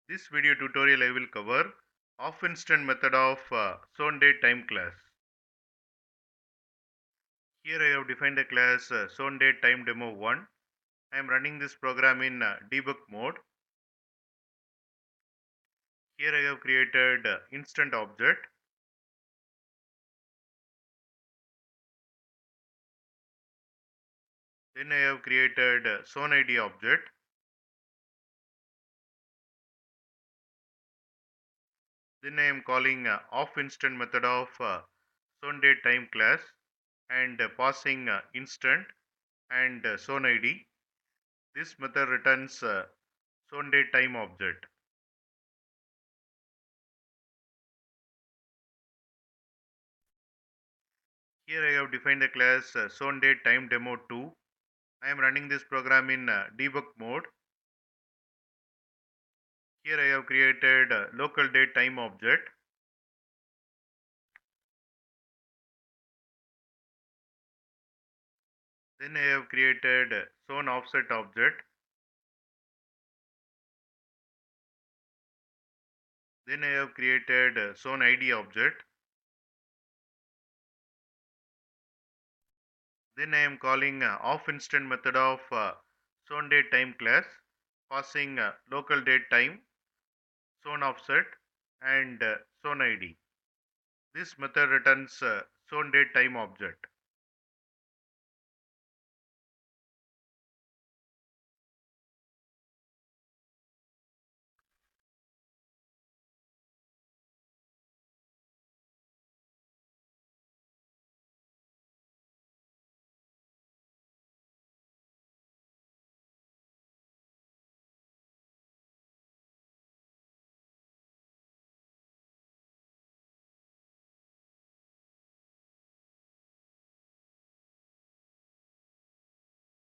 This video tutorial I will cover ofInstant method of ZonedDateTime class. Here I have defined a class ZonedDateTime Demo 1. I am running this program in debug mode. Here I have created instant object. Then I have created ZonedID object. Then I am calling ofInstant method of ZonedDateTime class and passing instant and ZonedID. This method returns ZonedDateTime object. Here I have defined the class ZonedDateTime Demo 2. I am running this program in debug mode. Here I have created local date time object. Then I have created zone offset object. Then I have created zone ID object. Then I am calling ofInstant method of ZonedDateTime class, passing local date time, zone offset, and zone ID. This method returns ZonedDateTime object.